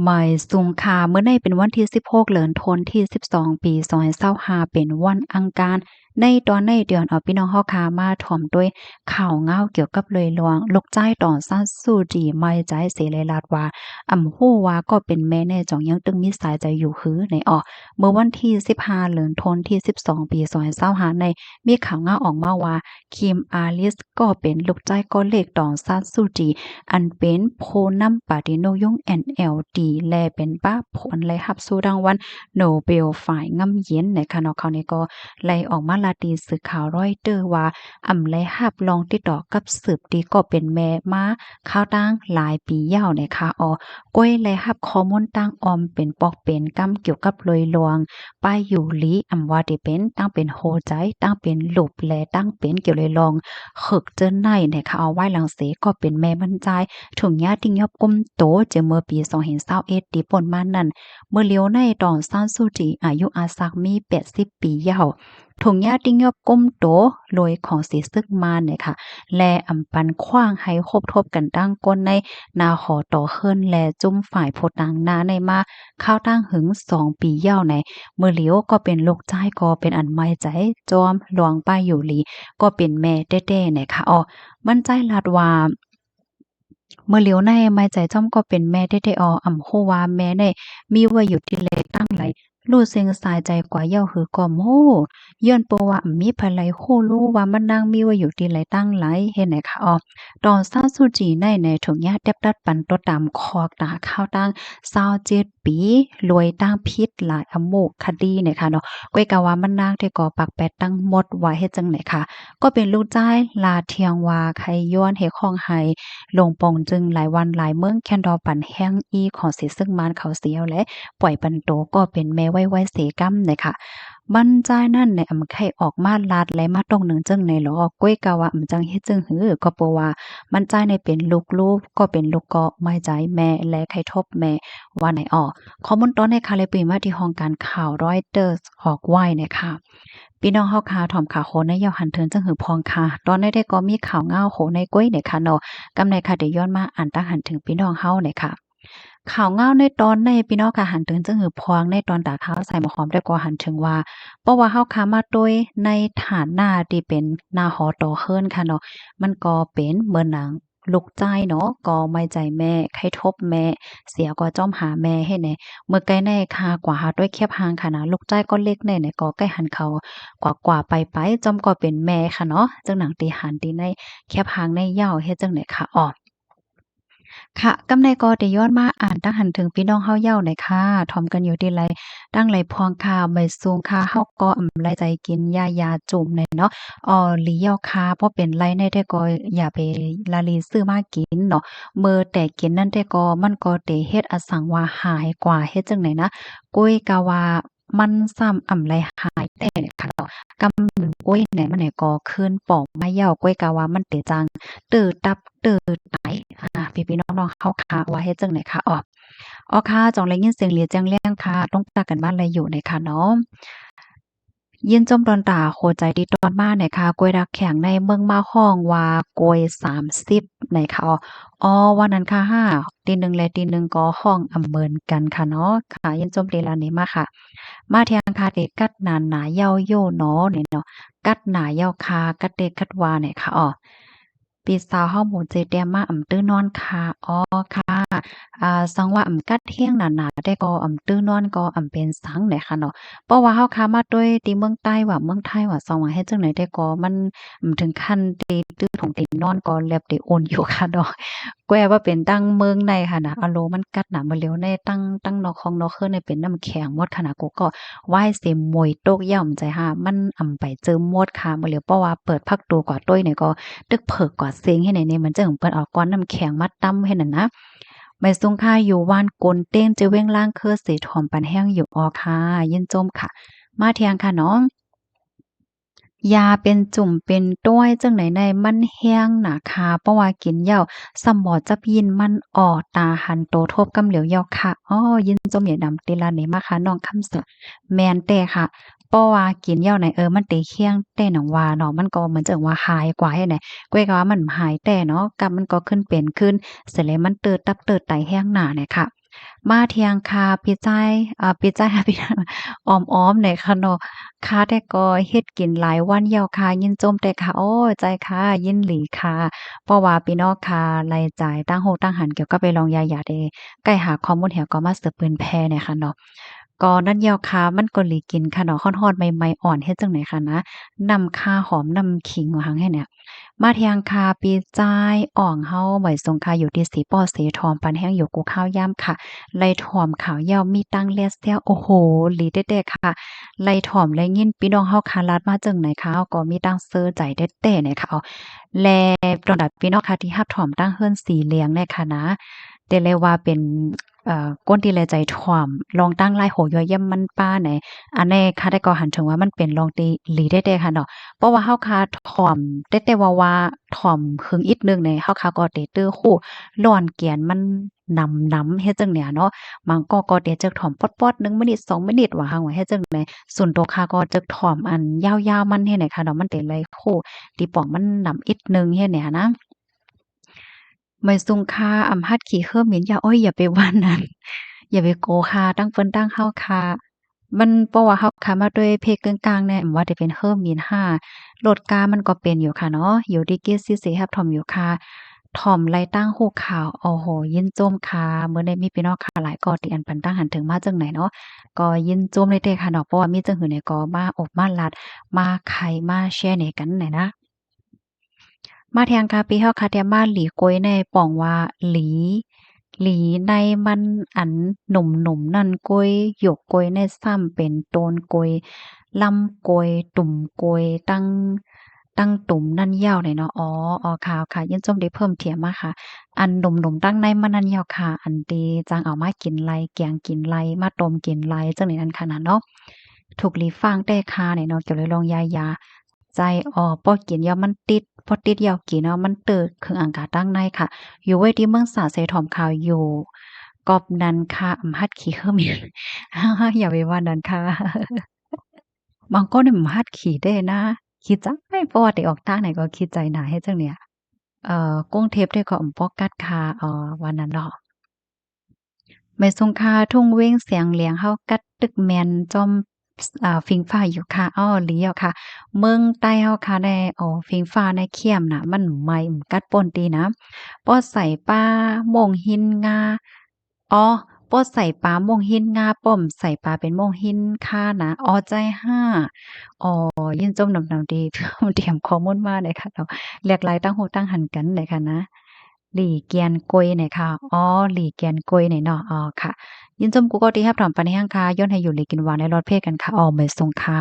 หมายสุงคาเมื่อในเป็นวันที่16เดือนธันวาคมที่12ปี2025เป็นวันอังคารในตอนในเดือนเอาพี่น้องเฮาคามาถ่อมด้วยข่าวเงาเกี่ยวกับเลยลวงลูกจ้ายตอนซัดสู้จีไม่ใจเสเลลาดว่าฮู้ว่าก็เป็นแม่แน่จ่องยังตึงมีสายใจอยู่หือในเมื่อวันที่15เดือนธันวาคมที่12ปี2025ในมีข่าวเงาออกมาว่าคิมอาลิสก็เป็นลูกจ้ายก้อนเล็กตอนซัดสู้จีอันเป็นโพนำปาติโนยง NLD แลเป็นป้าผลไลรับสู่รางวัลโนเบลฝ่ายง่ำเย็นในคะเนาะเขานี่ก็ไล่ออกมาลาตีสื่อข่าวรอยเตอร์ว่าไลรับลองติดต่อกับสืบดีก็เป็นแม่มาข้าวตั้งหลายปียาวนะคะก้อยไล่รับข้อมูลตั้งออมเป็นปอกเป็นกำเกี่ยวกับลอยลวงป้ายอยู่ลีว่าที่เป็นตั้งเป็นโฮใจตั้งเป็นหลุบและตั้งเป็นเกี่ยวเลยลองขึกเจอในนะคะเอาไว้หลังเสก็เป็นแม่บรรจายถุงยาติงยอบก้มโตเจอเมื่อปี2021ที่ป่นมานั่นเมื่อเลี้ยวในตอนซ่านซูจีอายุอาสักมี80ปียาวถุงยาติงยอบก้มโตโดยของสีซึกมาเนี่ยค่ะแลปันขว้างให้คบทบกันตั้งก้นในนาขอต่อเฮิรนแลจุ่มฝ่ายโพตังนาในมาข้าวตั้งหึง2ปียาวในเมื่อเลี้ยวก็เป็นลูกจ้ายก็เป็นอันไม่ใจจอมหลวงป้าอยู่ลีก็เป็นแม่แต้ๆเนี่ยค่ะมันใจลาดว่าเมื่อเหลียวในไม่ใจจ้อมก็เป็นแม่ได้ฮู้ว่าแม่ได้มีไว้อยู่ที่แลตั้งไหลรู้สึงสายใจกว่าเย้าหือก็โม้ย้อนเปาว่ามีภายไลฮู้รู้ว่ามันนางมีไว้อยู่ที่ไหลตั้งไหลเฮ็ดไหนคะตอนซาซูจีในถุงยาแดบดัดปันตัวตามคอกตาข้าวตั้ง27ปีรวยตั้งพิษหลายอโมกคดีเนี่ยค่ะเนาะก้อยกะว่ามันนางที่ก่อปากแปดตั้งหมดไว้เฮ็ดจังไหนคะก็เป็นลูกจ้ายลาเทียงว่าไขย้อนเฮของไห้ ลงปองจึงหลายวันหลายเมืองแคนดอปันแห้งอีของเสียซึ่งมานเขาเสียวและปล่อยปันโตก็เป็นแม่ไว้เสกำเนี่ยค่ะบรรจายนั่นในไข่ออกมาลาดและมาตรงหนึ่งจึงในหลอก้วยกะว่าจังเฮ็ดจึงหือก็เปว่ามันใจในเป็นลูกก็เป็นลูกก็ไม่ใจแม่และไข่ทบแม่ว่าไหนข้อมูลตอนในคาเลปีมาที่ห้องการข่าวรอยเตอร์ออกไว้เนี่ยค่ะพี่น้องเฮาคาถ่อมขาโคในยาวหันเทินจังหือพองค่ะตอนได้ก็มีข่าวเงาโหในก้วยเนี่ยค่ะเนาะ กำในค่ะเดี๋ยวย้อนมาอ่านตั้งหันถึงพี่น้องเฮาหน่อยค่ะข่าวเงาในตอนในพี่น้องค่ะหันถึงจึงหือพวงในตอนตาข้าวใส่หมอหอมได้ก็หันถึงว่าเพราะว่าเฮาคามาโดยในฐานหน้าที่เป็นหน้าหอต่อเฮิรนค่ะเนาะมันก็เป็นเหมือนหนังลูกใจเนาะก็ไม่ใจแม่ใครทบแม่เสียก็จ้อมหาแม่ให้แน่เมื่อใกล้ในคากว่าหาด้วยแคบหางค่ะนะลูกใจก็เล็กแน่เนี่ยก็ใกล้หันเขากว่าไปจอมก็เป็นแม่ค่ะเนาะจังหนังตีหันตีในแคบหางในยาวเฮ็ดจังไหนค่ะค่ะกำในก็ได้ย้อนมาอ่านตั้งหันถึงพี่น้องเฮาเย้าหน่อยค่ะถ่อมกันอยู่ที่ไรตั้งไหลพองค่ะใบสูงค่ะเฮาก็ไรใจกินยาจุ่มเนี่ยเนาะหลีเหย้าค่ะเพราะเป็นไรในแต่ก็อย่าไปละลีซื้อมากินเนาะมื้อแต่กินนั่นแต่ก็มันก็ได้เฮ็ดอสังว่าหายกว่าเฮ็ดจังไหนนะกุ้ยกะว่ามันซ้ำไรหายแต่ค่ะเนาะกำกุ้ยไหนมันไหนก็ขึ้นปอกมาเหย้ากุ้ยกะว่ามันเตจังตื้อตับตื้อไต พี่ๆน้องๆเข้าค่ะว่าเฮ็ดจังไหนคะค่ะจ่องได้ยินเสียงเหลียแจ้งแรงค่ะต้องตากันบ้านอะไรอยู่เนี่ยค่ะเนาะยินจมตอนตาโคใจดีตอนมาเนี่ยค่ะกวยดักแข็งในเมืองมาฮ้องว่ากวย30ไหนค่ะวันนั้นค่ะตีหนึ่งและตีหนึ่งก็ห้องอำเมินกันค่ะเนาะค่ะยินจมเดลานี้มาค่ะมาเทียงคาเดกัดหนาหนาเย้าโยเนาะเนี่ยเนาะกัดหนาเย้าคากัดเดกัดวาเนี่ยค่ะปีซาวเฮาหมู่เจแดมมาตื้อนอนค่ะค่ะสังว่ากัดเที่ยงหนาๆได้ก็ตื้อนอนก็เป็นสังเนี่ยค่ะเนาะเพราะว่าเฮาค้ามาด้วยที่เมืองใต้ว่าเมืองไทยว่าสังว่าเฮ็ดจังได๋ได้ก็มันถึงขั้นที่ตื้อถงที่นอนก็แลบได้โอนอยู่ค่ะเนาะแกวว่าเป็นตั้งเมืองในค่ะนะอะโลมันกัดหนามาเร็วในตั้งนอกของนอกเคินในเป็นน้ำแข็งหมดค่ะนะกูก็ว่ายเสมวยตกย่ำใจมันไปเจอหมดค่ะมาเร็วเพราะว่าเปิดพักตัวกว่าต้วยเนี่ยก็ ตึกเผิกกว่าเซ็งให้ไหนเนี่ยมันจะถึงเปิ้นเอาก้อนน้ำแข็งมาตั้มให้นั่นนะไม่ทรงค่าอยู่ว่านกลเต้นจะเว้งล่างคือสีถอมปันแห้งอยู่ค่ะยินจมค่ะมาเทียงค่ะน้องยาเป็นจุ่มเป็นต้วยจังไหนในมันแห้งหนาคาเพราะว่ากินเหย้าสมอจับยินมันตาหันโตทบกำเหลียวเหย้าค่ะยินจมอย่าดำติลานี่มาค่ะน้องคำเสอแม่นแต่ค่ะเพราะว่ากินเหย้าไหนมันเตเคียงแต่หนังว่าเนาะมันก็เหมือนจังว่าหายกว่าให้ไหนก้อยก็ว่ามันหายแต่เนาะกับมันก็ขึ้นเป็นขึ้นเสร็จแล้วมันเติดตับเติดไตแห้งหน้าเนี่ยค่ะ มาเที่ยงค่ะพี่จ้ายพี่จ้ายพี่อ้อมๆหน่อยค่ะเนาะค่ะแต่ก็เฮ็ดกินหลายวันแล้วค่ะยินจมแต่ค่ะโอ้ใจค่ะยินหลีค่ะเพราะว่าพี่น้องค่ะรายจ่ายตั้งโฮตั้งหันเกี่ยวกับไปลองยายาเดใกล้หาข้อมูลเหี่ยวก็มาสืบปืนแพเนี่ยค่ะเนาะก็นั่นแล้วค่ะมันก็หลีกินค่ะเนาะฮ้อนๆใหม่ๆอ่อนเฮ็ดจั่งใดคะนะนำข่าหอมนำขิงว่าหั้งให้เนี่ย มาเที่ยงคาปีจ้ายอ่องเฮาไหวสงคาอยู่ที่สีป้อเสทอมปันแห้งอยู่กูข้าวย่ำค่ะไล่ถ่อมขาวเหย้ามีตั้งแลเซียวโอ้โฮหลีเด็ดๆค่ะไล่ถ่อมไล่ยินพี่น้องเฮาคาลัดมาจั่งไหนคะเฮาก็มีตั้งเซอใจเด็ดๆเนี่ยค่ะแลตอนดับพี่น้องค่ะที่รับถ่อมตั้งเฮิรนสีเหลืองเนี่ยค่ะนะแต่เลยว่าเป็นก้นที่แลใจถ่อมลองตั้งลายโหย่อยย่ำมันป้าไหนอันนี้ค่ะได้ก็หันถึงว่ามันเป็นลองตีหลีเด็ดๆค่ะเนาะ เพราะว่าเฮาคาถ่อมแต่ว่าถ่อมครึ่งอีกหนึ่งเนี่ยเฮาคาก็เตตื้อคู่ร้อนเกียนมันหนำเฮ็ดจั่งเนี่ยเนาะมันก็เตจึกถ่อมป๊อดๆ1มินิ2มินิว่าหั้งว่าเฮ็ดจั่งใดส่วนตัวข้าก็จึกถ่อมอันยาวๆมันเฮ็ดให้ค่ะเนาะมันเตเลยคู่ที่ปองมันหนำอีกหนึ่งเฮ็ดเนี่ยนะ ไม่ซุงค่าอำหัดขี้เหิมเหม็นอย่าโอ๊ยอย่าไปว่านั้นอย่าไปโกคาตั้งเปิ้นตั้งเฮาคามันเพราะว่าเฮาคามาด้วยเพศกลางๆเนี่ยว่าจะเป็นเฮิมหมิ่นห้าโลดกามันก็เป็นอยู่ค่ะเนาะอยู่ดีเกซิเสรับถ่อมอยู่ค่ะถ่อมไรตั้งหูข่าวโอ้โฮยินโจมค่ะมื้อนี้มีพี่น้องค่ะหลายก็ที่อันปันตั้งหันถึงมาจังไหนเนาะก็ยินโจมเลยเด้ค่ะเนาะเพราะว่ามีจังหือเนี่ยก็มาอบมาลัดมาไขมาแชร์นี่กันเนี่ยนะ มาแทงกาปีเฮาคาเทียมบ้านหลีก๊วยในป่องว่าหลีในมันอันหนุ่มๆนั่นก๊วยหยกก๊วยในซ้ำเป็นโตนก๊วยลำก๊วยตุ่มก๊วยตั้งตุ่มนั่นยาวเนี่ยเนาะอ๋อค่ะยินจมได้เพิ่มเติมมาค่ะอันหนุ่มๆตั้งในมันนั่นยาวค่ะอันที่จังเอามากินไลแกงกินไลมาต้มกินไลจังนี้นั่นค่ะน่ะเนาะถูกหลีฟางแต่คาเนี่ยเนาะเกี่ยวเลยลองยา ใจพอกินแล้วมันติดพอติดแล้วกินแล้วมันเติดเครื่องอังกาตั้งในค่ะอยู่ไว้ที่เมืองสาเสถอมข่าวอยู่กอบนั้นค่ะอำฮัดขี้เขิมอยู่อย่าไปว่านั้นค่ะบางคนนี่อำฮัดขี้ได้นะขี้จักไปเพราะว่าได้ออกทางไหนก็คิดใจหนาเฮ็ดจังเนี่ยกรุงเทพได้ก็อำปอกัดค่ะว่านั้นเนาะ ไม่ทรงค่าทุ่งเว้งเสียงเหลียงเฮากัดตึกแม่นจอมฟิงฟ้าอยู่ค่ะอ้อหลีเอาค่ะเมืองใต้เฮาค่ะได้ฟิงฟ้าในเขี้ยมน่ะมันไหม้กัดป่นตินะป้อใส่ปลาโม่งหินงาอ๋อป้อใส่ปลาโม่งหินงาป้อมใส่ปลาเป็นโม่งหินค่านะอ๋อใจห้าอ๋อยินจมดำๆดีเตรียมข้อมูลมาเลยค่ะเนาะหลากหลายตั้งหูตั้งหันกันเลยค่ะนะ หลี่เกียนกวยเนี่ยค่ะหลี่เกียนกวยเนี่ยเนาะค่ะยินจมกูก็ดีครับถอมปันแห้งค่ะย้อนให้อยู่หลีกินหวานในรสเพศกันค่ะไม่ทรงค่ะ